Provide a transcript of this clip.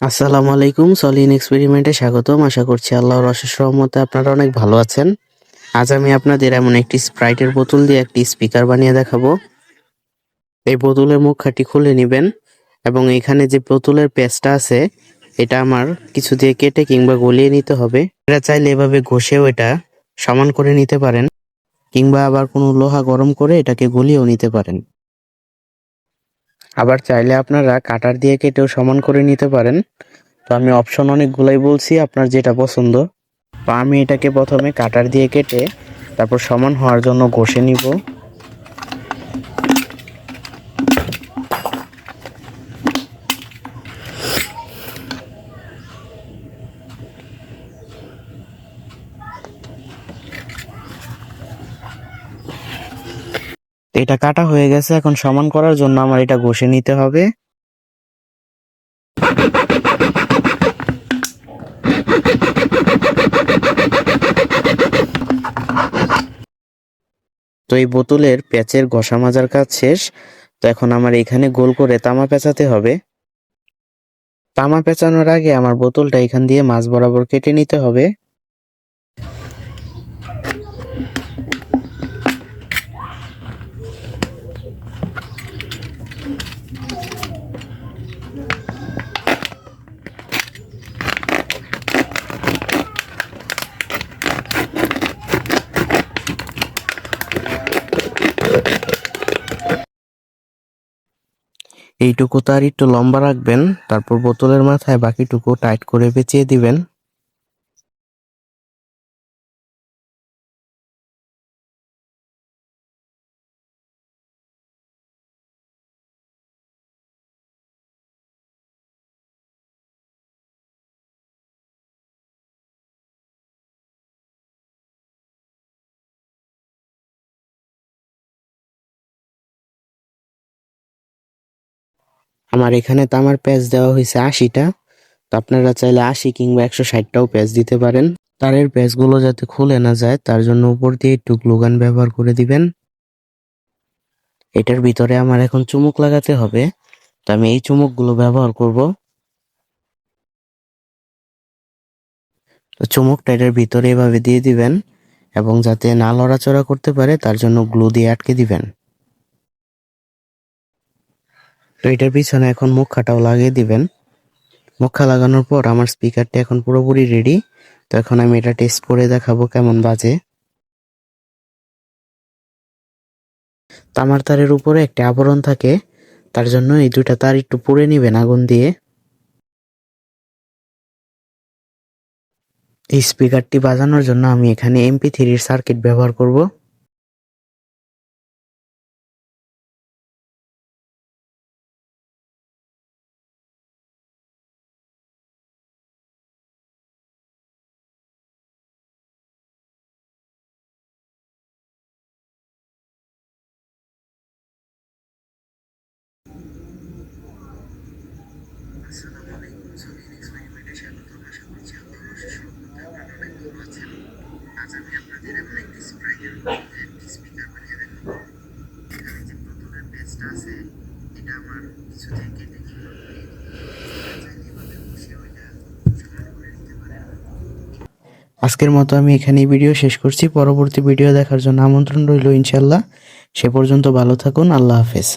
আসসালামু আলাইকুম। সলিন এক্সপেরিমেন্টে স্বাগতম। আশা করছি আল্লাহর অশেষ রহমতে আপনারা অনেক ভালো আছেন। আজ আমি আপনাদের এমন একটি স্প্রাইটের বোতল দিয়ে একটি স্পিকার বানিয়ে দেখাবো। এই বোতলের মুখখাটি খুলে নেবেন এবং এখানে যে বোতলের পেস্টটা আছে এটা আমার কিছু দিয়ে কেটে কিংবা গলিয়ে নিতে হবে। এটা চাইলে এভাবে ঘষেও এটা সমান করে নিতে পারেন কিংবা আবার কোনো লোহা গরম করে এটাকে গলিয়েও নিতে পারেন। আবার চাইলে আপনারা কাটার দিয়ে কেটেও সমান করে নিতে পারেন। তো আমি অপশন অনেকগুলাই বলছি, আপনার যেটা পছন্দ। তো আমি এটাকে প্রথমে কাটার দিয়ে কেটে তারপর সমান হওয়ার জন্য ঘষে নিব। এটা কাটা হয়ে গেছে, এখন সমান করার জন্য আমার এটা ঘষে নিতে হবে। তো এই বোতলের প্যাচের ঘষা মাজার কাজ শেষ। তো এখন আমার এখানে গোল করে তামা পেঁচাতে হবে। তামা পেঁচানোর আগে আমার বোতলটা এখান দিয়ে মাঝ বরাবর কেটে নিতে হবে। এইটুকু তার একটু লম্বা রাখবেন, তারপর বোতলের মাথায় বাকিটুকু টাইট করে পেঁচিয়ে দিবেন। আমার এখানে তামার প্যাচ দেওয়া হয়েছে 80টা। তো আপনারা চাইলে 80 কিংবা 160টাও প্যাচ দিতে পারেন। তারের প্যাচগুলো যাতে খুলে না যায় তার জন্য উপর দিয়ে একটু গ্লুগান ব্যবহার করে দিবেন। এটার ভিতরে আমার এখন চুমুক লাগাতে হবে, তো আমি এই চুমুকগুলো ব্যবহার করব। তো চুমুকটা এটার ভিতরে এভাবে দিয়ে দিবেন এবং যাতে না লড়াচড়া করতে পারে তার জন্য গ্লু দিয়ে আটকে দিবেন। তো এটার পিছনে এখন মুখাটাও লাগিয়ে দিবেন। মুখা লাগানোর পর আমার স্পিকারটা এখন পুরোপুরি রেডি। তো এখন আমি এটা টেস্ট করে দেখাবো কেমন বাজে। তামার তারের উপরে একটা আবরণ থাকে, তার জন্য এই দুইটা তার একটু পুড়ে নিবেন আগুন দিয়ে। এই স্পিকারটি বাজানোর জন্য আমি এখানে MP3 সার্কিট ব্যবহার করব। আজ আমি আপনাদের এমন একটি স্পিকার বানিয়ে দেখাবো। এখানে যে বোতলের পেস্টটা আছে এটা আমার কিছু দিয়ে কেটে আজকের মতো আমি এখানেই ভিডিও শেষ করছি। পরবর্তী ভিডিও দেখার জন্য আমন্ত্রণ রইল ইনশাল্লাহ। সে পর্যন্ত ভালো থাকুন। আল্লাহ হাফেজ।